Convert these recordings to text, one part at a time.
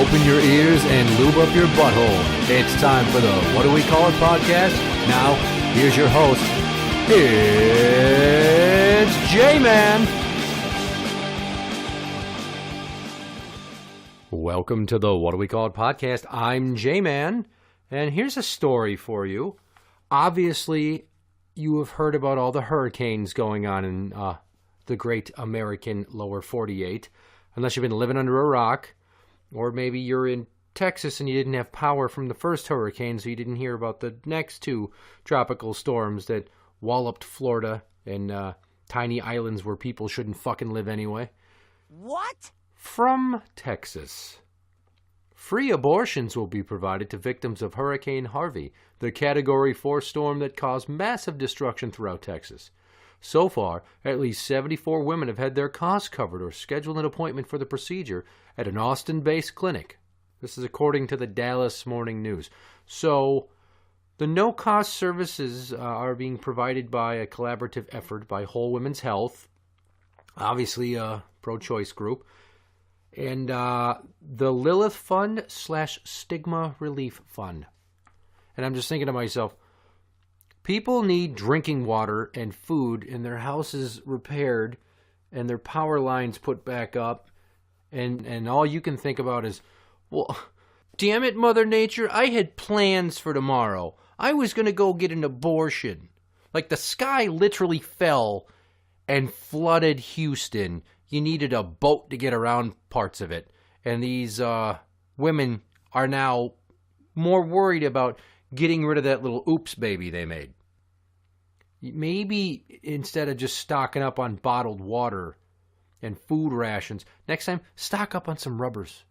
Open your ears and lube up your butthole. It's time for the What Do We Call It podcast. Now, here's your host. It's J-Man. Welcome to the What Do We Call It podcast. I'm J-Man, and here's a story for you. Obviously, you have heard about all the hurricanes going on in the great American lower 48, unless you've been living under a rock, or maybe you're in Texas and you didn't have power from the first hurricane, so you didn't hear about the next two tropical storms that walloped Florida and tiny islands where people shouldn't fucking live anyway. What? From Texas. Free abortions will be provided to victims of Hurricane Harvey, the Category 4 storm that caused massive destruction throughout Texas. So far, at least 74 women have had their costs covered or scheduled an appointment for the procedure at an Austin-based clinic. This is according to the Dallas Morning News. So, the no-cost services are being provided by a collaborative effort by Whole Women's Health, obviously a pro-choice group, and the Lilith Fund / Stigma Relief Fund. And I'm just thinking to myself, people need drinking water and food and their houses repaired and their power lines put back up. And all you can think about is, well, damn it, Mother Nature, I had plans for tomorrow. I was going to go get an abortion. Like the sky literally fell and flooded Houston. You needed a boat to get around parts of it. And these women are now more worried about getting rid of that little oops baby they made. Maybe instead of just stocking up on bottled water and food rations, next time stock up on some rubbers.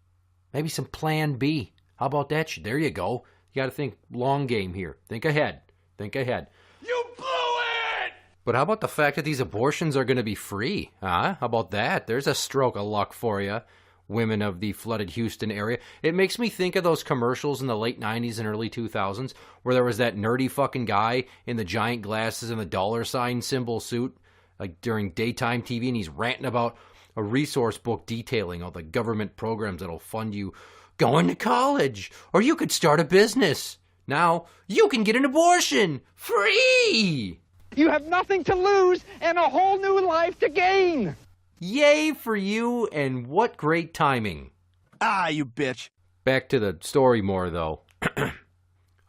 Maybe some Plan B. How about that shit? There you go. You got to think long game here. Think ahead. Think ahead. You blew it! But how about the fact that these abortions are going to be free? Huh? How about that? There's a stroke of luck for you, women of the flooded Houston area. It makes me think of those commercials in the late 90s and early 2000s where there was that nerdy fucking guy in the giant glasses and the dollar sign symbol suit, like during daytime TV, and he's ranting about a resource book detailing all the government programs that'll fund you going to college, or you could start a business. Now, you can get an abortion free! You have nothing to lose and a whole new life to gain! Yay for you, and what great timing. Ah, you bitch. Back to the story more, though.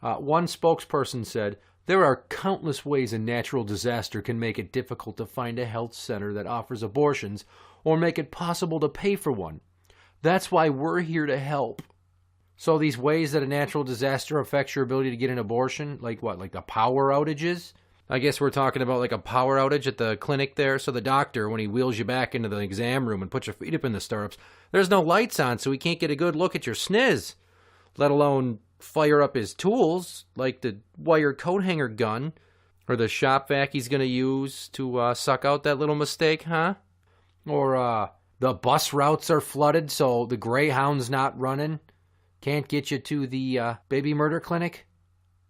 One spokesperson said, "There are countless ways a natural disaster can make it difficult to find a health center that offers abortions or make it possible to pay for one. That's why we're here to help." So these ways that a natural disaster affects your ability to get an abortion, like what, like the power outages? I guess we're talking about like a power outage at the clinic there. So the doctor, when he wheels you back into the exam room and puts your feet up in the stirrups, there's no lights on, so he can't get a good look at your sniz, let alone fire up his tools, like the wire coat hanger gun, or the shop vac he's going to use to suck out that little mistake, huh? Or the bus routes are flooded, so the Greyhound's not running. Can't get you to the baby murder clinic?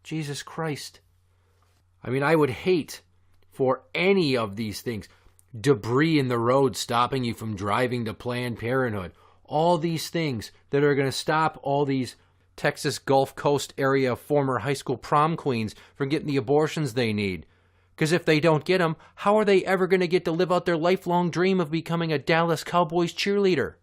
Jesus Christ. I mean, I would hate for any of these things. Debris in the road stopping you from driving to Planned Parenthood. All these things that are going to stop all these Texas Gulf Coast area former high school prom queens from getting the abortions they need. Because if they don't get them, how are they ever going to get to live out their lifelong dream of becoming a Dallas Cowboys cheerleader?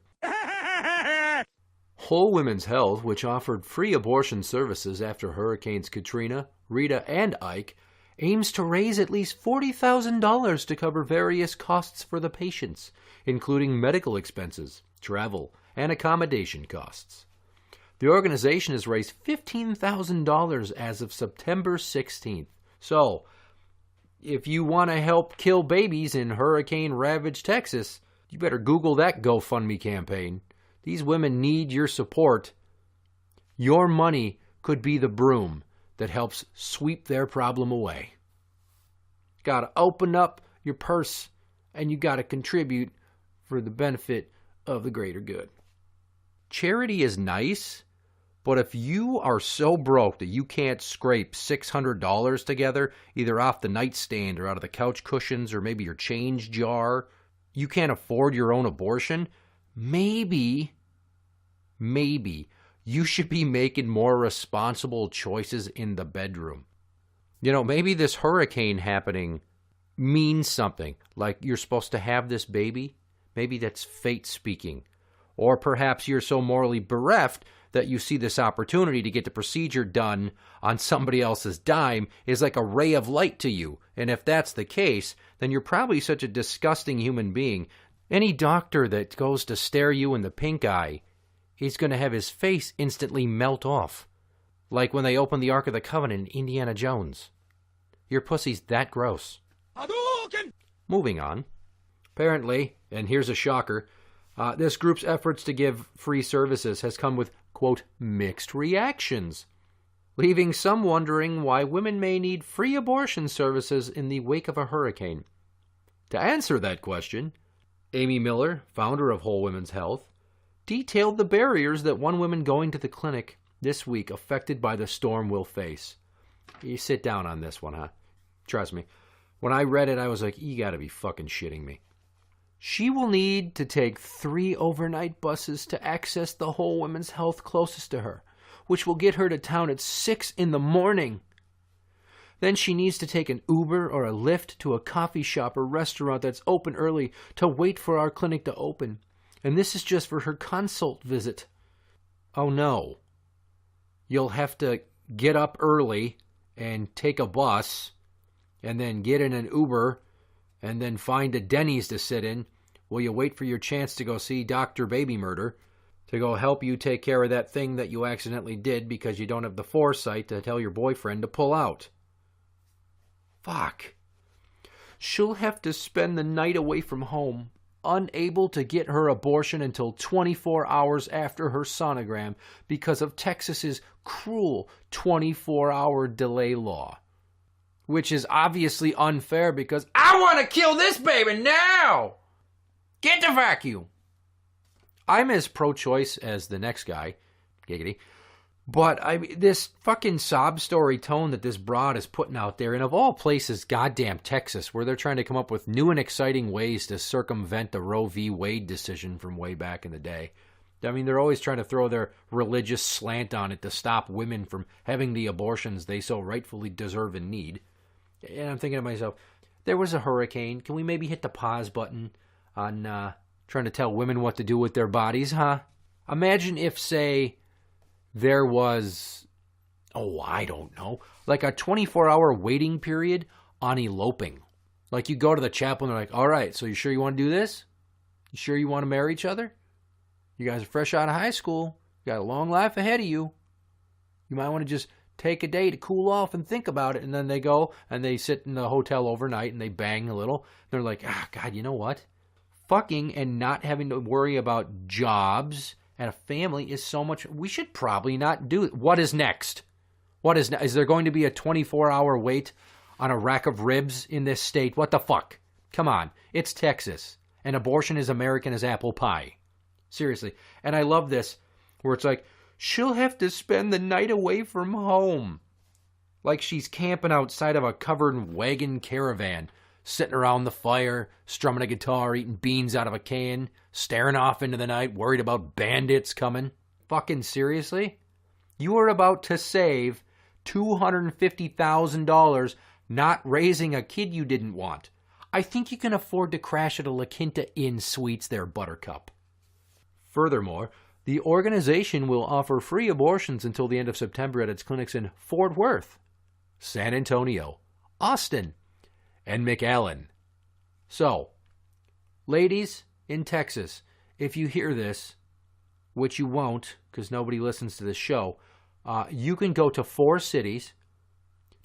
Whole Women's Health, which offered free abortion services after Hurricanes Katrina, Rita, and Ike, aims to raise at least $40,000 to cover various costs for the patients, including medical expenses, travel, and accommodation costs. The organization has raised $15,000 as of September 16th. So, if you want to help kill babies in hurricane-ravaged Texas, you better Google that GoFundMe campaign. These women need your support. Your money could be the broom that helps sweep their problem away. Got to open up your purse, and you got to contribute for the benefit of the greater good. Charity is nice, but if you are so broke that you can't scrape $600 together, either off the nightstand or out of the couch cushions or maybe your change jar, you can't afford your own abortion, maybe maybe you should be making more responsible choices in the bedroom. You know, maybe this hurricane happening means something. Like you're supposed to have this baby. Maybe that's fate speaking. Or perhaps you're so morally bereft that you see this opportunity to get the procedure done on somebody else's dime is like a ray of light to you. And if that's the case, then you're probably such a disgusting human being. Any doctor that goes to stare you in the pink eye, he's going to have his face instantly melt off. Like when they opened the Ark of the Covenant in Indiana Jones. Your pussy's that gross. Hadouken! Moving on. Apparently, and here's a shocker, this group's efforts to give free services has come with, quote, mixed reactions, leaving some wondering why women may need free abortion services in the wake of a hurricane. To answer that question, Amy Miller, founder of Whole Women's Health, detailed the barriers that one woman going to the clinic this week affected by the storm will face. You sit down on this one, huh? Trust me. When I read it, I was like, you gotta be fucking shitting me. She will need to take 3 overnight buses to access the Whole Women's Health closest to her, which will get her to town at 6 in the morning. Then she needs to take an Uber or a Lyft to a coffee shop or restaurant that's open early to wait for our clinic to open. And this is just for her consult visit. Oh no. You'll have to get up early and take a bus and then get in an Uber and then find a Denny's to sit in while you wait for your chance to go see Dr. Baby Murder to go help you take care of that thing that you accidentally did because you don't have the foresight to tell your boyfriend to pull out. Fuck. She'll have to spend the night away from home, unable to get her abortion until 24 hours after her sonogram because of Texas's cruel 24-hour delay law. Which is obviously unfair because I want to kill this baby now! Get the vacuum! I'm as pro-choice as the next guy, giggity, but this fucking sob story tone that this broad is putting out there, and of all places, goddamn Texas, where they're trying to come up with new and exciting ways to circumvent the Roe v. Wade decision from way back in the day. I mean, they're always trying to throw their religious slant on it to stop women from having the abortions they so rightfully deserve and need. And I'm thinking to myself, there was a hurricane. Can we maybe hit the pause button on trying to tell women what to do with their bodies, huh? Imagine if, say, there was, I don't know, like a 24-hour waiting period on eloping. Like you go to the chapel and they're like, all right, so you sure you want to do this? You sure you want to marry each other? You guys are fresh out of high school. You got a long life ahead of you. You might want to just take a day to cool off and think about it. And then they go and they sit in the hotel overnight and they bang a little. They're like, God, you know what? Fucking and not having to worry about jobs and a family is so much. We should probably not do it. What is next? Is there going to be a 24-hour wait on a rack of ribs in this state? What the fuck? Come on. It's Texas. And abortion is American as apple pie. Seriously. And I love this where it's like, she'll have to spend the night away from home. Like she's camping outside of a covered wagon caravan, sitting around the fire, strumming a guitar, eating beans out of a can, staring off into the night, worried about bandits coming. Fucking seriously? You are about to save $250,000 not raising a kid you didn't want. I think you can afford to crash at a La Quinta Inn Suites there, Buttercup. Furthermore, the organization will offer free abortions until the end of September at its clinics in Fort Worth, San Antonio, Austin, and McAllen. So, ladies in Texas, if you hear this, which you won't because nobody listens to this show, you can go to 4 cities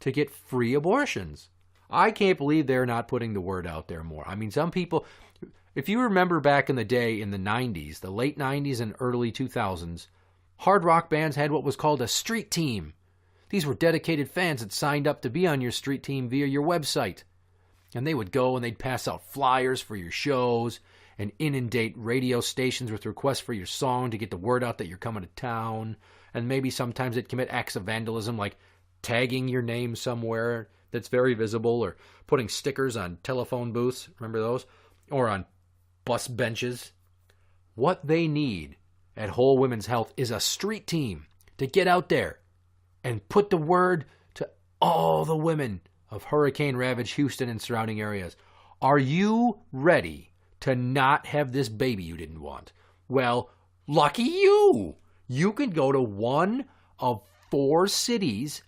to get free abortions. I can't believe they're not putting the word out there more. I mean, some people, if you remember back in the day in the 90s, the late 90s and early 2000s, hard rock bands had what was called a street team. These were dedicated fans that signed up to be on your street team via your website. And they would go and they'd pass out flyers for your shows and inundate radio stations with requests for your song to get the word out that you're coming to town. And maybe sometimes they'd commit acts of vandalism like tagging your name somewhere that's very visible or putting stickers on telephone booths, remember those? Or on bus benches. What they need at Whole Women's Health is a street team to get out there and put the word to all the women of hurricane-ravaged Houston and surrounding areas. Are you ready to not have this baby you didn't want? Well, lucky you. You can go to one of 4 cities,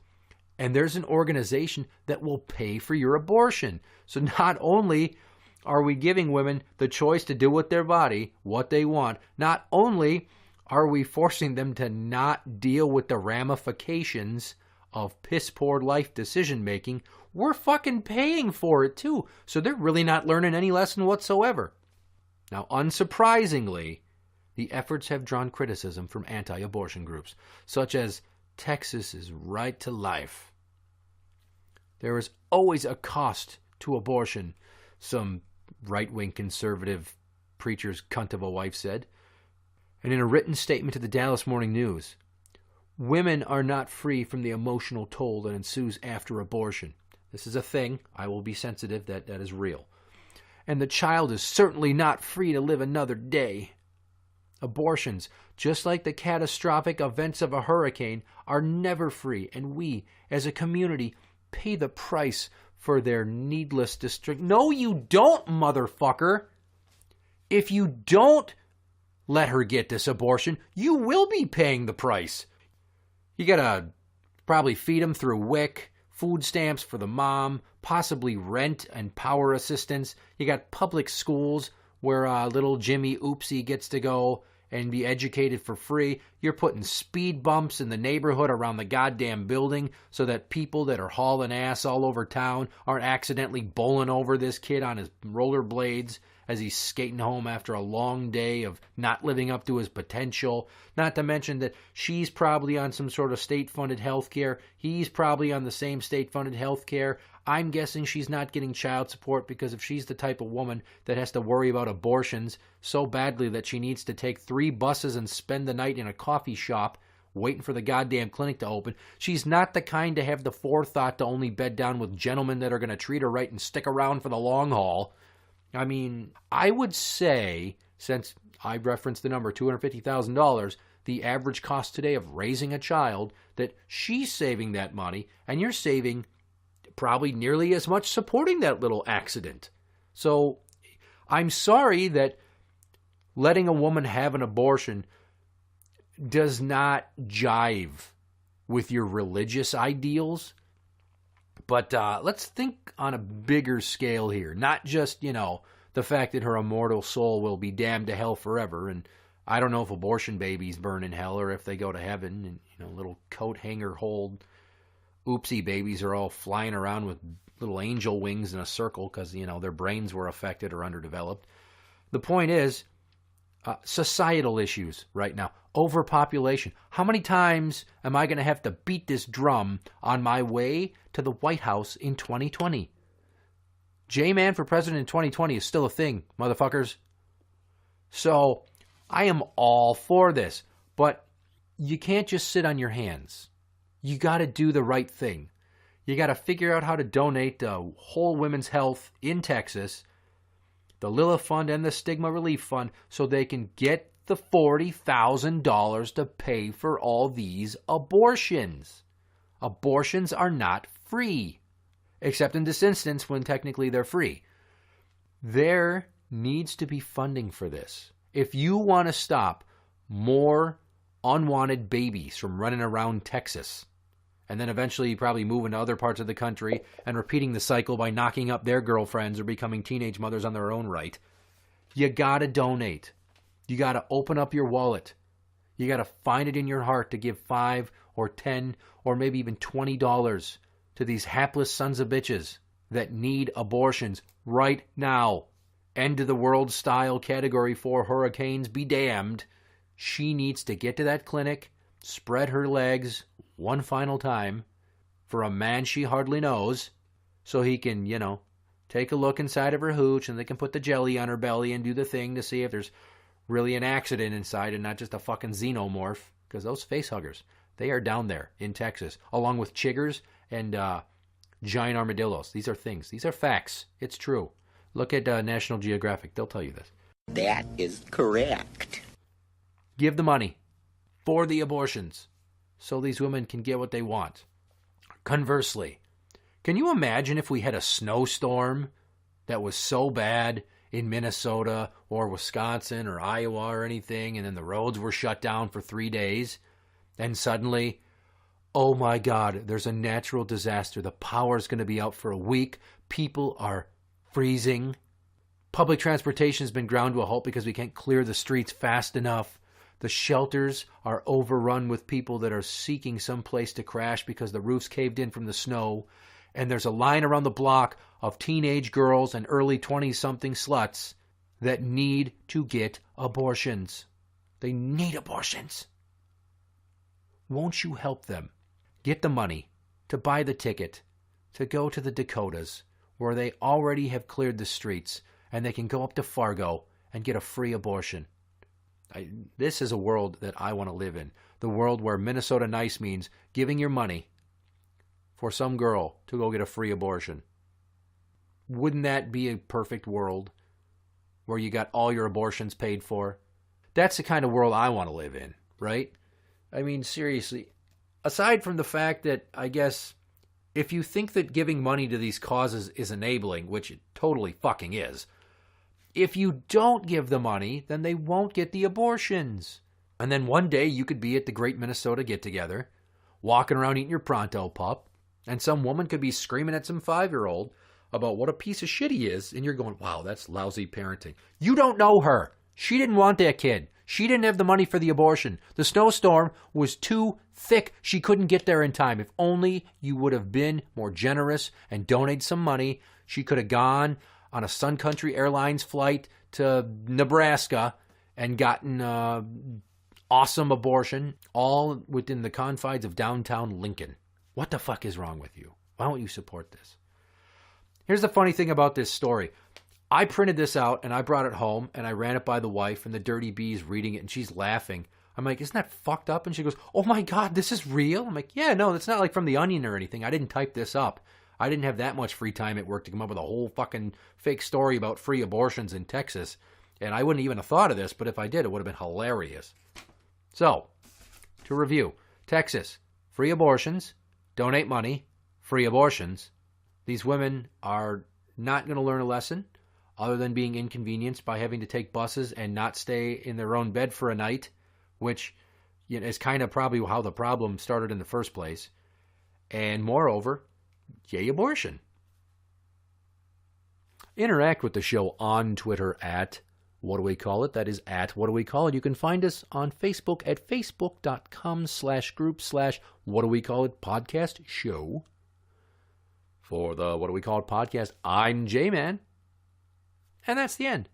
and there's an organization that will pay for your abortion. So not only are we giving women the choice to do with their body what they want, not only are we forcing them to not deal with the ramifications of piss-poor life decision-making, we're fucking paying for it too. So they're really not learning any lesson whatsoever. Now, unsurprisingly, the efforts have drawn criticism from anti-abortion groups, such as Texas's Right to Life. There is always a cost to abortion, some right-wing conservative preacher's cunt of a wife said. And in a written statement to the Dallas Morning News, women are not free from the emotional toll that ensues after abortion. This is a thing. I will be sensitive that is real. And the child is certainly not free to live another day. Abortions, just like the catastrophic events of a hurricane, are never free, and we, as a community, pay the price for their needless destruction. No, you don't, motherfucker. If you don't let her get this abortion, you will be paying the price. You gotta probably feed them through WIC, food stamps for the mom, possibly rent and power assistance. You got public schools where little Jimmy Oopsie gets to go and be educated for free. You're putting speed bumps in the neighborhood around the goddamn building so that people that are hauling ass all over town aren't accidentally bowling over this kid on his rollerblades as he's skating home after a long day of not living up to his potential. Not to mention that she's probably on some sort of state-funded health care. He's probably on the same state-funded health care. I'm guessing she's not getting child support because if she's the type of woman that has to worry about abortions so badly that she needs to take 3 buses and spend the night in a coffee shop waiting for the goddamn clinic to open, she's not the kind to have the forethought to only bed down with gentlemen that are going to treat her right and stick around for the long haul. I mean, I would say, since I referenced the number $250,000, the average cost today of raising a child, that she's saving that money, and you're saving probably nearly as much supporting that little accident. So I'm sorry that letting a woman have an abortion does not jive with your religious ideals. But let's think on a bigger scale here. Not just, the fact that her immortal soul will be damned to hell forever. And I don't know if abortion babies burn in hell or if they go to heaven. And, little coat hanger hold oopsie babies are all flying around with little angel wings in a circle because, their brains were affected or underdeveloped. The point is, societal issues right now. Overpopulation. How many times am I going to have to beat this drum on my way to the White House in 2020? J-Man for president in 2020 is still a thing, motherfuckers. So, I am all for this. But you can't just sit on your hands. You got to do the right thing. You got to figure out how to donate to Whole Women's Health in Texas, the Lila Fund and the Stigma Relief Fund, so they can get the $40,000 to pay for all these abortions. Abortions are not free, except in this instance when technically they're free. There needs to be funding for this. If you want to stop more unwanted babies from running around Texas, and then eventually probably moving to other parts of the country and repeating the cycle by knocking up their girlfriends or becoming teenage mothers on their own right, you gotta donate. You gotta open up your wallet. You gotta find it in your heart to give $5 or $10 or maybe even $20 to these hapless sons of bitches that need abortions right now. End of the world style Category 4 hurricanes be damned. She needs to get to that clinic, spread her legs one final time for a man she hardly knows so he can, take a look inside of her hooch and they can put the jelly on her belly and do the thing to see if there's really an accident inside and not just a fucking xenomorph. Because those face huggers, they are down there in Texas, along with chiggers and giant armadillos. These are things. These are facts. It's true. Look at National Geographic. They'll tell you this. That is correct. Give the money for the abortions so these women can get what they want. Conversely, can you imagine if we had a snowstorm that was so bad in Minnesota or Wisconsin or Iowa or anything, and then the roads were shut down for 3 days, and suddenly, oh my God, there's a natural disaster. The power's going to be out for a week. People are freezing. Public transportation has been ground to a halt because we can't clear the streets fast enough. The shelters are overrun with people that are seeking some place to crash because the roof's caved in from the snow. And there's a line around the block of teenage girls and early 20-something sluts that need to get abortions. They need abortions. Won't you help them get the money to buy the ticket to go to the Dakotas, where they already have cleared the streets, and they can go up to Fargo and get a free abortion? This is a world that I want to live in. The world where Minnesota Nice means giving your money for some girl to go get a free abortion. Wouldn't that be a perfect world where you got all your abortions paid for? That's the kind of world I want to live in, right? I mean, seriously, aside from the fact that, I guess, if you think that giving money to these causes is enabling, which it totally fucking is, if you don't give the money, then they won't get the abortions. And then one day you could be at the Great Minnesota Get-Together, walking around eating your Pronto Pup, and some woman could be screaming at some 5-year-old about what a piece of shit he is, and you're going, wow, that's lousy parenting. You don't know her. She didn't want that kid. She didn't have the money for the abortion. The snowstorm was too thick. She couldn't get there in time. If only you would have been more generous and donated some money, she could have gone on a Sun Country Airlines flight to Nebraska and gotten awesome abortion, all within the confines of downtown Lincoln. What the fuck is wrong with you? Why don't you support this? Here's the funny thing about this story. I printed this out and I brought it home and I ran it by the wife, and the dirty bee's reading it and she's laughing. I'm like, isn't that fucked up? And she goes, oh my God, this is real? I'm like, yeah, no, it's not like from The Onion or anything. I didn't type this up. I didn't have that much free time at work to come up with a whole fucking fake story about free abortions in Texas. And I wouldn't even have thought of this, but if I did, it would have been hilarious. So, to review, Texas, free abortions, donate money, free abortions. These women are not going to learn a lesson other than being inconvenienced by having to take buses and not stay in their own bed for a night, which is kind of probably how the problem started in the first place. And moreover, yay abortion. Interact with the show on Twitter at What Do We Call It? That is at What Do We Call It? You can find us on Facebook at facebook.com/group/What Do We Call It podcast show. For the What Do We Call It podcast, I'm J-Man. And that's the end.